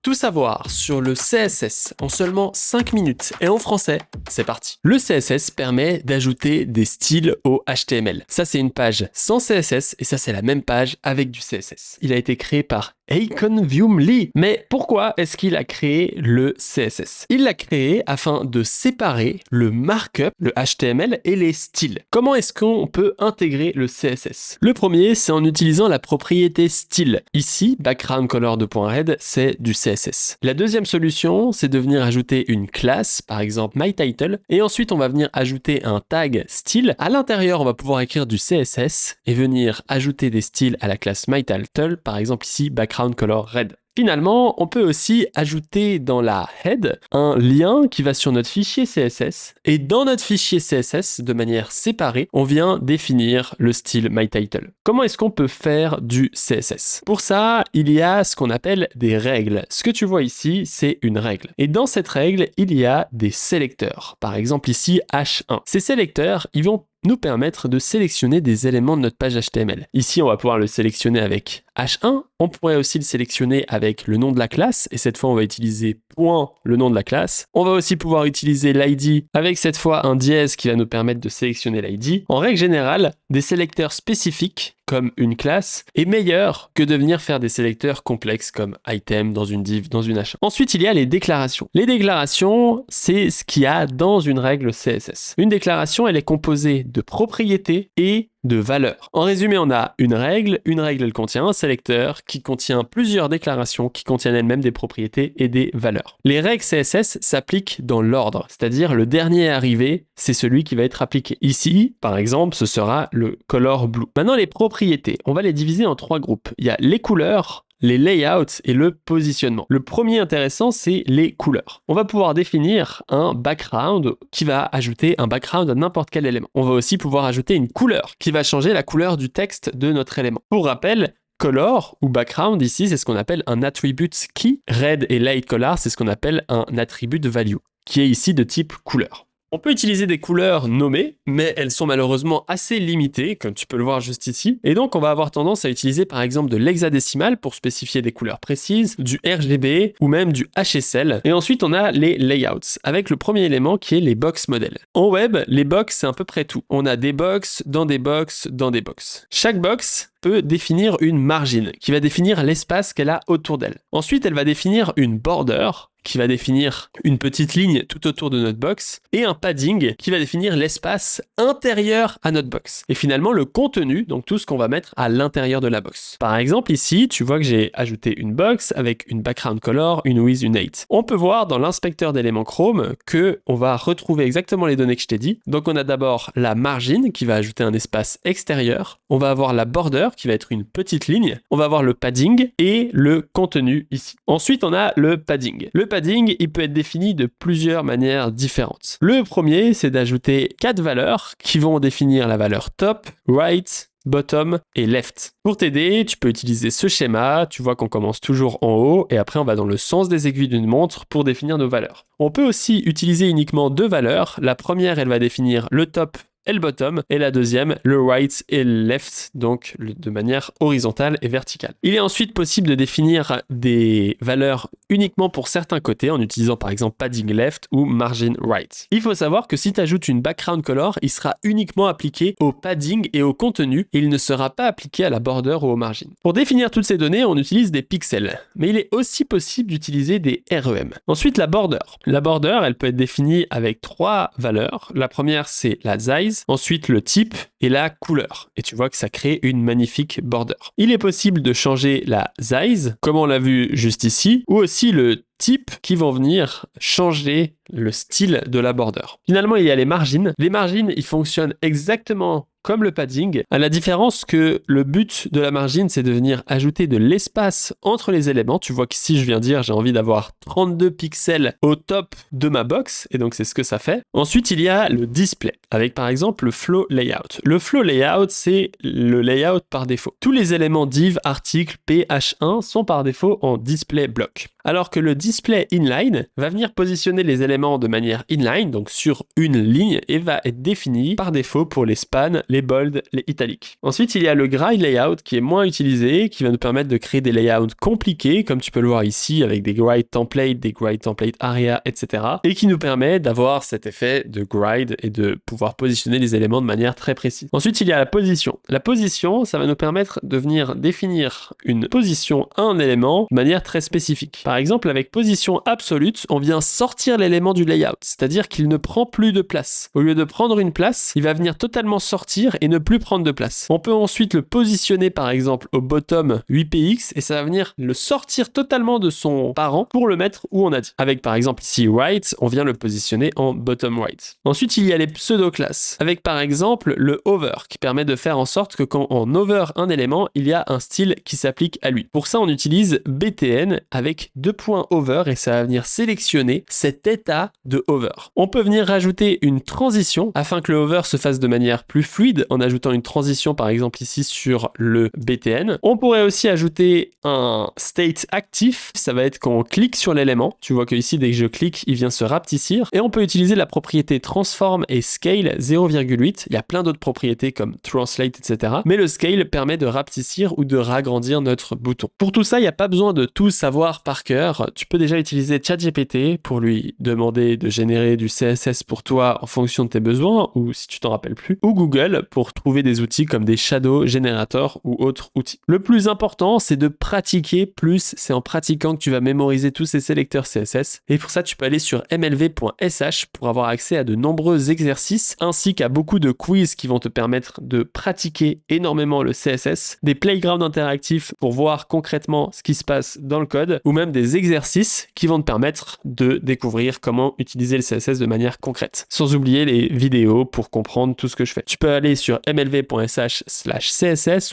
Tout savoir sur le CSS en seulement 5 minutes et en français, c'est parti. Le CSS permet d'ajouter des styles au HTML. Ça, c'est une page sans CSS et ça, c'est la même page avec du CSS. Il a été créé par Hakon Vuum Lee. Mais pourquoi est-ce qu'il a créé le CSS? Il l'a créé afin de séparer le markup, le HTML et les styles. Comment est-ce qu'on peut intégrer le CSS? Le premier, c'est en utilisant la propriété style. Ici, background color de.red, c'est du CSS. La deuxième solution, c'est de venir ajouter une classe, par exemple myTitle, et ensuite on va venir ajouter un tag style. À l'intérieur, on va pouvoir écrire du CSS et venir ajouter des styles à la classe myTitle, par exemple ici background color red. Finalement, on peut aussi ajouter dans la head un lien qui va sur notre fichier CSS. Et dans notre fichier CSS, de manière séparée, on vient définir le style myTitle. Comment est-ce qu'on peut faire du CSS? Pour ça, il y a ce qu'on appelle des règles. Ce que tu vois ici, c'est une règle. Et dans cette règle, il y a des sélecteurs. Par exemple ici, H1. Ces sélecteurs, ils vont nous permettre de sélectionner des éléments de notre page HTML. Ici, on va pouvoir le sélectionner avec H1. On pourrait aussi le sélectionner avec le nom de la classe. Et cette fois, on va utiliser point le nom de la classe. On va aussi pouvoir utiliser l'ID avec cette fois un dièse qui va nous permettre de sélectionner l'ID. En règle générale, des sélecteurs spécifiques comme une classe est meilleur que de venir faire des sélecteurs complexes comme item dans une div, dans une H1. Ensuite, il y a les déclarations. Les déclarations, c'est ce qu'il y a dans une règle CSS. Une déclaration, elle est composée de propriétés et de valeurs. En résumé, on a une règle elle contient un sélecteur qui contient plusieurs déclarations qui contiennent elles-mêmes des propriétés et des valeurs. Les règles CSS s'appliquent dans l'ordre, c'est-à-dire le dernier arrivé, c'est celui qui va être appliqué. Ici, par exemple, ce sera le color blue. Maintenant, les propriétés, on va les diviser en 3 groupes. Il y a les couleurs, les layouts et le positionnement. Le premier intéressant, c'est les couleurs. On va pouvoir définir un background qui va ajouter un background à n'importe quel élément. On va aussi pouvoir ajouter une couleur qui va changer la couleur du texte de notre élément. Pour rappel, color ou background ici, c'est ce qu'on appelle un attribute key. Red et light color, c'est ce qu'on appelle un attribute value, qui est ici de type couleur. On peut utiliser des couleurs nommées, mais elles sont malheureusement assez limitées, comme tu peux le voir juste ici. Et donc, on va avoir tendance à utiliser par exemple de l'hexadécimal pour spécifier des couleurs précises, du RGB ou même du HSL. Et ensuite, on a les layouts, avec le premier élément qui est les box modèles. En web, les box, c'est à peu près tout. On a des box, dans des box, dans des box. Chaque box peut définir une margin, qui va définir l'espace qu'elle a autour d'elle. Ensuite, elle va définir une border, qui va définir une petite ligne tout autour de notre box, et un padding qui va définir l'espace intérieur à notre box. Et finalement, le contenu, donc tout ce qu'on va mettre à l'intérieur de la box. Par exemple, ici, tu vois que j'ai ajouté une box avec une background color, une width, une height. On peut voir dans l'inspecteur d'éléments Chrome que on va retrouver exactement les données que je t'ai dit. Donc, on a d'abord la margin qui va ajouter un espace extérieur. On va avoir la border qui va être une petite ligne. On va avoir le padding et le contenu ici. Ensuite, on a le padding. Le padding, il peut être défini de plusieurs manières différentes. Le premier, c'est d'ajouter 4 valeurs qui vont définir la valeur top, right, bottom et left. Pour t'aider, tu peux utiliser ce schéma. Tu vois qu'on commence toujours en haut et après on va dans le sens des aiguilles d'une montre pour définir nos valeurs. On peut aussi utiliser uniquement 2 valeurs. La première, elle va définir le top et le bottom, et la deuxième, le right et le left, donc de manière horizontale et verticale. Il est ensuite possible de définir des valeurs uniquement pour certains côtés en utilisant par exemple padding left ou margin right. Il faut savoir que si tu ajoutes une background color, il sera uniquement appliqué au padding et au contenu et il ne sera pas appliqué à la border ou au margin. Pour définir toutes ces données, on utilise des pixels, mais il est aussi possible d'utiliser des REM. Ensuite, la border. La border, elle peut être définie avec 3 valeurs. La première, c'est la size. Ensuite, le type et la couleur. Et tu vois que ça crée une magnifique border. Il est possible de changer la size, comme on l'a vu juste ici, ou aussi le type qui vont venir changer le style de la border. Finalement, il y a les margins. Les margins, ils fonctionnent exactement comme le padding, à la différence que le but de la margin, c'est de venir ajouter de l'espace entre les éléments. Tu vois qu'ici, je viens dire, j'ai envie d'avoir 32 pixels au top de ma box, et donc c'est ce que ça fait. Ensuite, il y a le display, avec par exemple le flow layout. Le flow layout, c'est le layout par défaut. Tous les éléments div, articles, ph1 sont par défaut en display block. Alors que le display inline va venir positionner les éléments de manière inline, donc sur une ligne, et va être défini par défaut pour les spans, les bold, les italiques. Ensuite, il y a le grid layout qui est moins utilisé, qui va nous permettre de créer des layouts compliqués, comme tu peux le voir ici, avec des grid templates, des grid template area, etc. et qui nous permet d'avoir cet effet de grid et de pouvoir positionner les éléments de manière très précise. Ensuite, il y a la position. La position, ça va nous permettre de venir définir une position à un élément de manière très spécifique. Par exemple, avec position absolute, on vient sortir l'élément du layout, c'est-à-dire qu'il ne prend plus de place. Au lieu de prendre une place, il va venir totalement sortir et ne plus prendre de place. On peut ensuite le positionner par exemple au bottom 8px et ça va venir le sortir totalement de son parent pour le mettre où on a dit. Avec par exemple ici right, on vient le positionner en bottom right. Ensuite, il y a les pseudo-classes, avec par exemple le hover qui permet de faire en sorte que quand on hover un élément, il y a un style qui s'applique à lui. Pour ça, on utilise btn avec 2.hover et ça va venir sélectionner cet état de hover. On peut venir rajouter une transition afin que le hover se fasse de manière plus fluide en ajoutant une transition par exemple ici sur le btn. On pourrait aussi ajouter un state actif, ça va être quand on clique sur l'élément. Tu vois que ici dès que je clique, il vient se rapetissir et on peut utiliser la propriété transform et scale 0,8. Il y a plein d'autres propriétés comme translate, etc. Mais le scale permet de rapetissir ou de ragrandir notre bouton. Pour tout ça, il n'y a pas besoin de tout savoir par cœur. Tu peux déjà utiliser ChatGPT pour lui demander de générer du CSS pour toi en fonction de tes besoins ou si tu t'en rappelles plus, ou Google pour trouver des outils comme des shadow generators ou autres outils. Le plus important, c'est de pratiquer plus. C'est en pratiquant que tu vas mémoriser tous ces sélecteurs CSS. Et pour ça, tu peux aller sur mlv.sh pour avoir accès à de nombreux exercices ainsi qu'à beaucoup de quiz qui vont te permettre de pratiquer énormément le CSS, des playgrounds interactifs pour voir concrètement ce qui se passe dans le code ou même des exercices qui vont te permettre de découvrir comment utiliser le CSS de manière concrète. Sans oublier les vidéos pour comprendre tout ce que je fais. Tu peux aller sur mlv.sh/css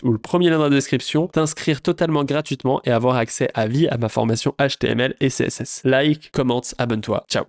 ou le premier lien dans la description, t'inscrire totalement gratuitement et avoir accès à vie à ma formation HTML et CSS. Like, commente, abonne-toi. Ciao.